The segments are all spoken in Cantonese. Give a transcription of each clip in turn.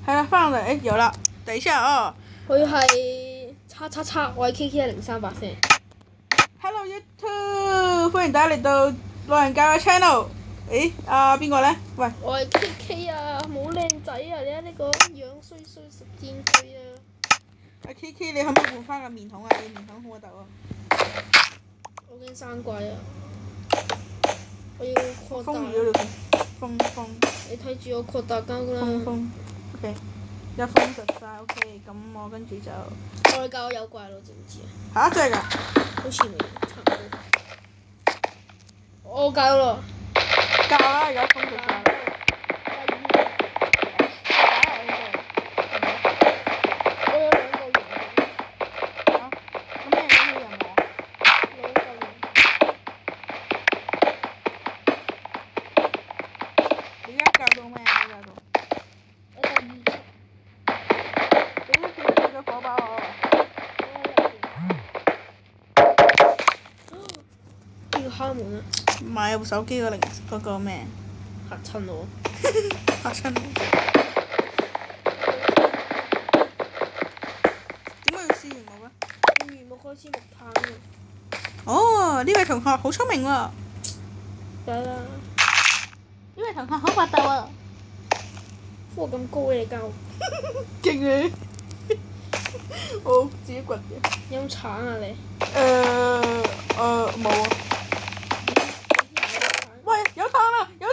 係啦，翻嚟有啦，等一下哦。佢係叉，我係 KK1038先。Hello YouTube，歡迎大家嚟到老人教嘅 channel。誒，邊個咧？喂，我係 KK 啊，冇靚仔啊！你睇呢個樣衰十箭佢啊！阿 KK，你可唔可以換翻個面孔啊？你面孔好核突啊！我驚生鬼啊！我要擴大。封咗條封。你睇住我擴大間啦。封 ，OK，一封實晒 OK，咁我跟住就。我哋教有怪咯，知唔知啊？嚇！真係㗎？好似未，差唔多。我教咯。教啦，而家封實晒。敲門啊！唔係部手機嗰個咩？嚇親我！嚇親我！點解要試原木咧？用原木開始木炭啊！哦，呢位同學好聰明喎！得啦！呢位同學好核突喎！科咁高嘅你教？勁你！我自己掘嘅。有冇橙啊你？冇啊！喂，有炭啦！耶！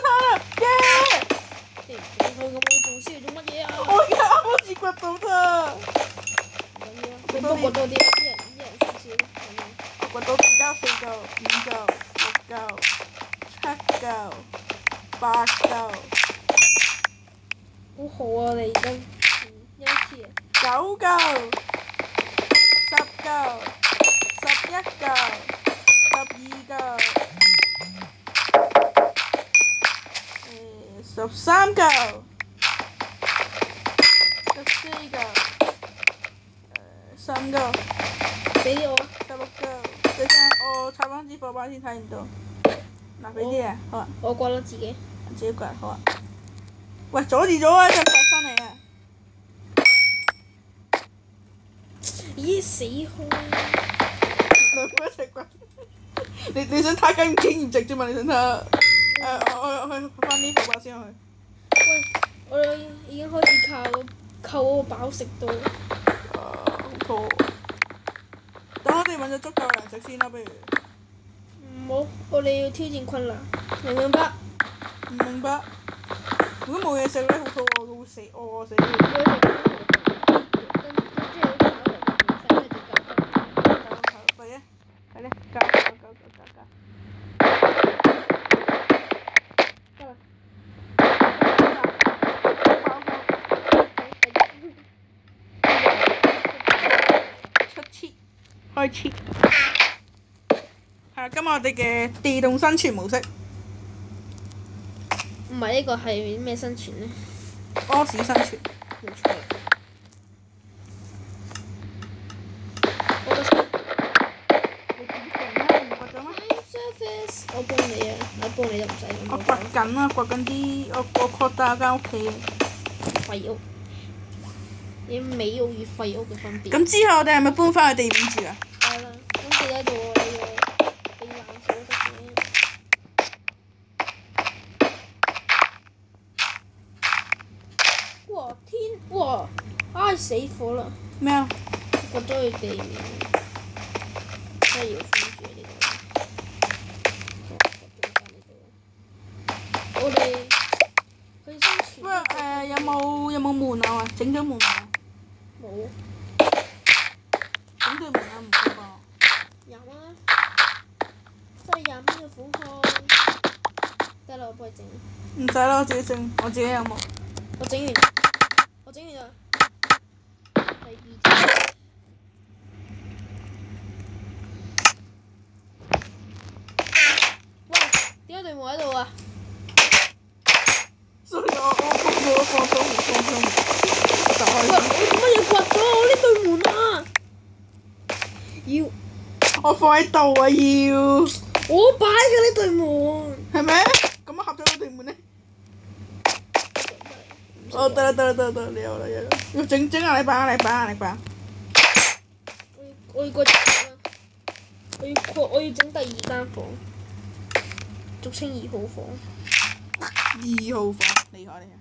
佢咁我做先做乜嘢啊？我而家啱好似掘到咋！唔緊要，你多掘多啲，一人少少。我掘到而家4嚿、5嚿、6嚿、7嚿、8嚿。好好啊！你而家一次9嚿、10嚿、11嚿、12嚿、13嚿、14嚿、15嚿，俾我16嚿。等陣我插翻支火把先睇唔到。嗱，俾啲啊，好啊。我刮咗自己。自己刮好啊。喂，阻住咗啊！真係劈身嚟啊！咦，死開！兩個一齊刮。你想睇緊經驗值啫嘛？你想睇？我去翻啲火把先去。喂，我已經開始靠嗰個飽食到。好肚餓。等我哋揾咗足夠糧食先啦，不如。唔好，我哋要挑戰困難，明唔明白？唔明白。如果冇嘢食咧，好肚餓，會死餓死。快啲，快啲，教。出切，開切。係啦，今日我哋嘅地洞生存模式。唔係呢個係咩生存呢？屙屎生存。冇錯啦。我幫你啊！我幫你就唔使咁。我掘緊啊，掘緊啲我擴大間屋企啊。廢屋。你美屋與廢屋嘅分別。咁之後我哋係咪搬翻去地面住啊？係啦，咁記得到喎，你冷鎖得嘅。哇天！哇！唉死火啦！咩啊？掘咗去地面，真係要封住呢個。我哋去生存。喂有冇門啊？整咗門啊？冇。整對門啊？唔該噃。廿蚊啦，真係20蚊嘅苦況。得啦，我幫你整。唔使啦，我自己整，我自己有木。我整完啦。第2隻。喂，點解對門喺度啊？所以我放咗門。就係。喂，我做乜嘢掘咗我呢對門啊？要。我放喺度啊要。我擺嘅呢對門。係咪？咁我合咗嗰對門咧？哦，得啦得啦得啦得啦，你有啦有啦，要整壓力板壓力板壓力板。我要過節啦！我要整第2間房，俗稱2號房。2號房厲害你啊！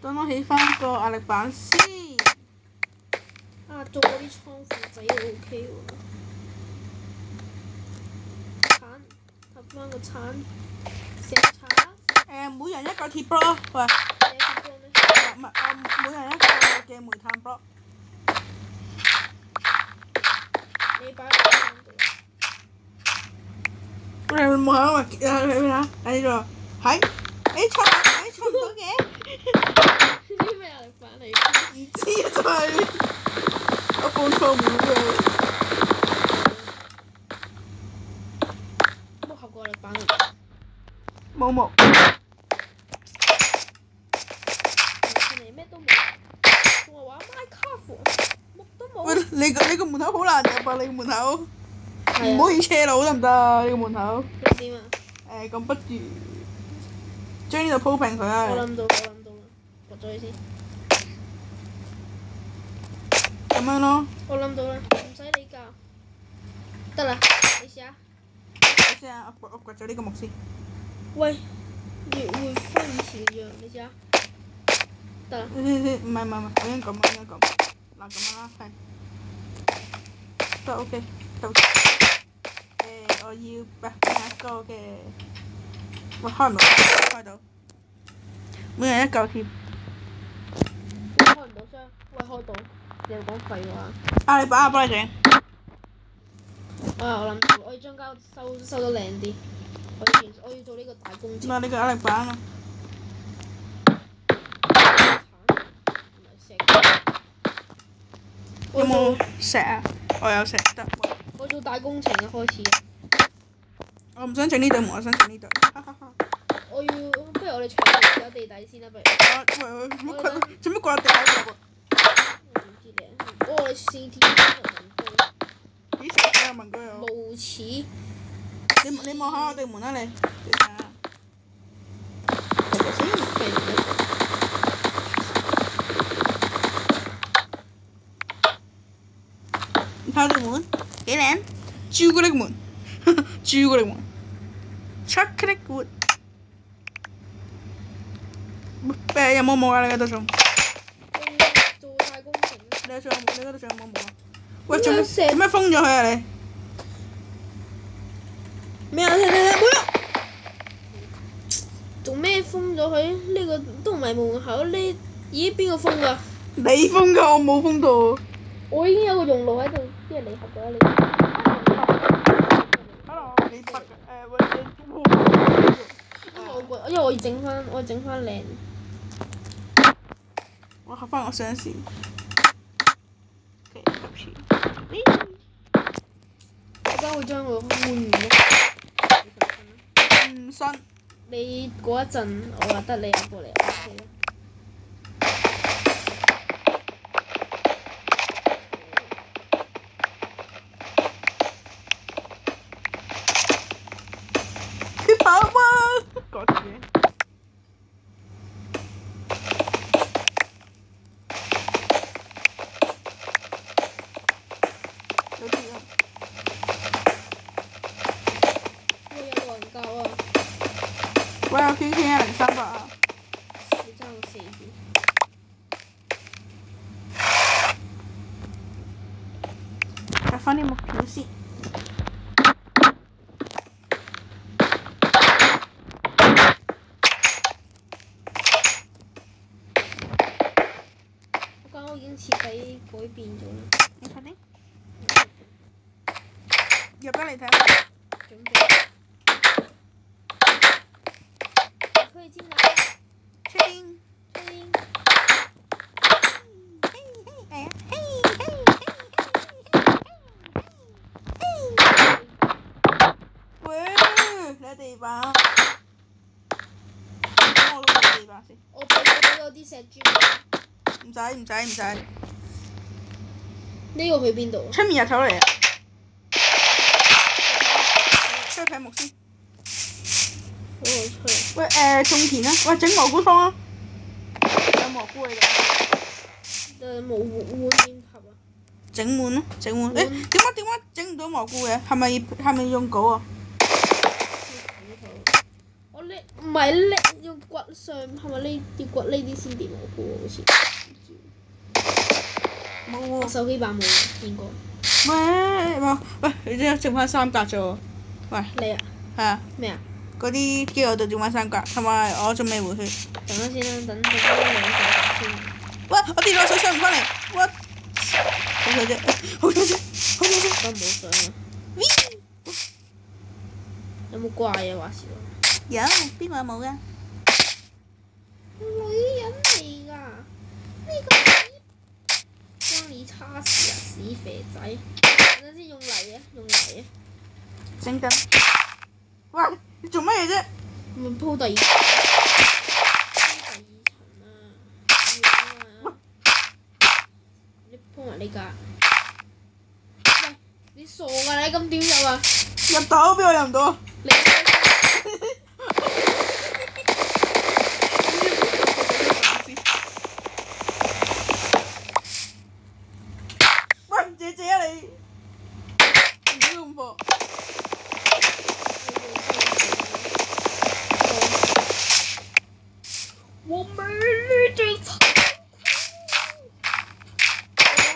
等我起翻個壓力板先。啊，做嗰啲倉庫仔都 OK 喎。鏟，揼翻個鏟，石鏟。每人一個鐵 block 咯，喂。你有鐵 block 咩？唔係，每人一個嘅煤炭 block。你擺喺邊度？我哋冇喺度咩啊？喺度，係，錯唔到嘅。啲咩壓力板嚟㗎？唔知啊，就係我放錯門嘅。木盒個壓力板嚟。冇木。你咩都冇。我話 Minecraft 木都冇。喂，你個門口好難入啊！你個門口。唔係啊。可以車路得唔得？你個門口。點啊？咁不如將呢度鋪平佢啊！我諗到啦，掘咗佢先。咁樣咯。我諗到啦，唔使你教。得啦，你試下。睇先啊！我掘咗呢個木先。喂，回翻以前嘅樣，你試下。得啦。先，唔係，我應該咁，嗱咁樣啦，係。都 OK，夠。我要擺一個嘅，喂開唔到，開到。每人一嚿鐵。開唔到箱，喂開到，你又講廢話。壓力板我幫你整。我諗住我要將膠收得靚啲，我要做呢個大工程。嗱，你個壓力板啊。有冇石啊？我有石得。我做大工程啊，開始。我唔想整呢對門，我想整呢對。我要，不如我哋搶地底先啦，不如。喂，做乜掛地底度？我唔知咧，我哋試天幾時啊？文居有。無恥。你望下我對門啦，你睇下。你睇下對門幾靚？朱古力門，朱古力門 ，chocolate wood。有冇木啊？你嗰度仲？做大工程。你嗰度仲有冇木啊？喂，做咩封咗佢啊你？咩啊？睇，冇用。做咩封咗佢？呢個都唔係門口，呢咦邊個封㗎？你封㗎，我冇封到。我已經有個熔爐喺度，啲人離合咗你。Hello，你北喂因為我要整翻靚。我合翻我相先。我而家會將佢換完咯。唔信。你嗰一陣，我話得你入過嚟 OK 啦。佢跑啊！講住嘅。有啲啊！喂，有冇人教啊？喂，我傾傾10300啊！你爭我4字。夾翻啲木條先。我間屋已經徹底改變咗啦。你睇啲。入得嚟睇下。準備。可以進來。確定。喂，你地板。我攞個地板先。我俾咗啲石磚。唔使。呢個去邊度？出面日頭嚟啊！出去劈木先。喂種田啊！喂整蘑菇湯啊！有蘑菇喺度。冇碗面盒啊！整碗咯，整碗。誒點解整唔到蘑菇嘅？係咪用鎬啊？我拎唔係拎要骨上，係咪呢要骨呢啲先變蘑菇喎？好似。冇喎。我手機版冇見過。喂，你只剩翻3格啫喎。喂。你啊？係啊。咩啊？嗰啲機我度剩翻3格，同埋我仲未回血。等下先啦，等多2格先。喂！我跌落水上唔翻嚟，我好彩啫，好彩啫。都冇上啊！有冇怪啊？話事喎。有，邊個有冇嘅？女人嚟㗎，呢個關你叉事啊！死肥仔，等陣先用泥啊！整緊。喂！你做乜嘢啫？咪鋪第二層啊！你鋪埋呢格。喂！你傻㗎你咁點入啊？入到邊個入唔到啊？你喂，姐姐啊你，唔好咁火。我美丽的草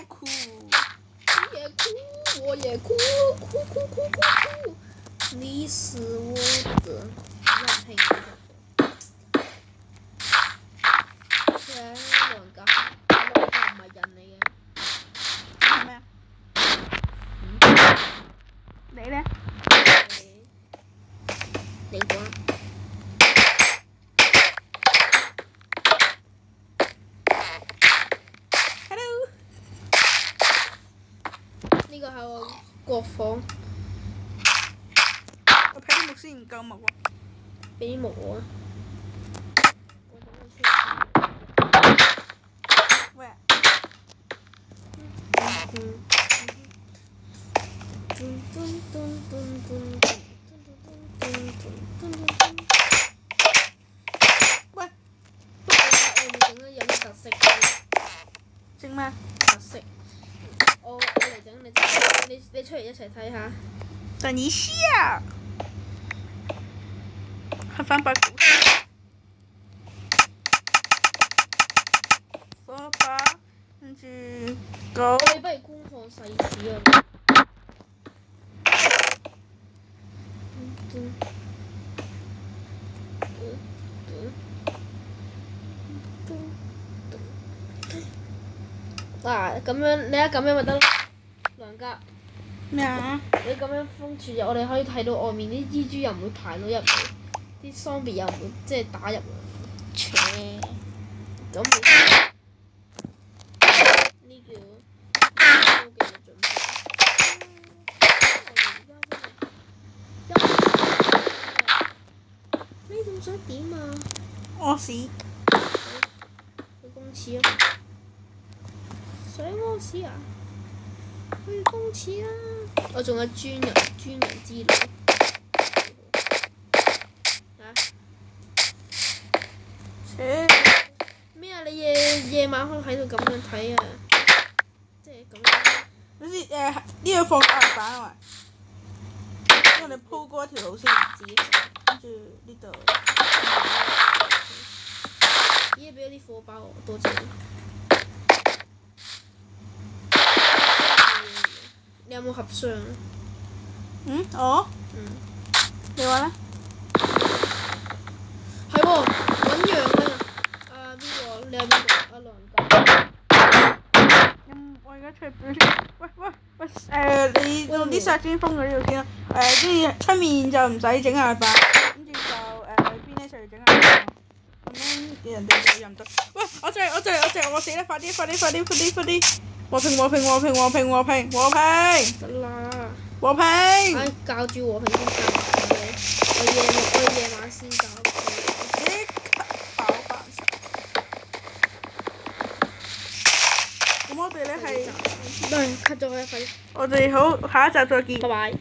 哭，你也哭，我也哭，哭，你是我的男朋友。雖然狼㗎唔係人嚟嘅。係咩啊？你咧？你講。呢個係我國房。我睇啲木先唔夠木喎。俾啲木我啊！喂。喂。不過我冇整得有咩特色嘅。整咩？特色。我嚟整，你出嚟一齊睇下。等一下。黑翻把骨。火把，跟住鎬。你不如觀看細緻啊！嗱，咁樣你一咁樣咪得咯，梁家。咩啊？你咁樣封住咗，我哋可以睇到外面啲蜘蛛又唔會爬到入嚟，啲喪屍又唔會即係打入嚟。切。咁呢叫高技嘅準備。你仲想點啊？屙屎。去公廁啊！想屙屎啊？去公廁啦！我仲有專人資料。咩啊？你夜晚可以喺度咁樣睇啊！即係咁樣。好似呢個放壓力板啊嘛，因為你鋪過一條路先，自己跟住呢度。咦？俾咗啲火包我，多謝你。你有冇合相啊？我？你話咧？係喎，揾樣啊！邊個？你係邊個？阿梁家。我而家出去表先。喂，你用啲石先封咗呢度先啦。跟住出面就唔使整壓力板，跟住就邊咧就嚟整壓力板。咁樣人哋就入唔到。喂，我死啦！快啲！和平！得啦。和平！教住和平先教佢。我夜晚先教佢。即刻爆發晒。咁我哋咧係。對，cut 咗佢，快啲。我哋好，下一集再見。拜拜。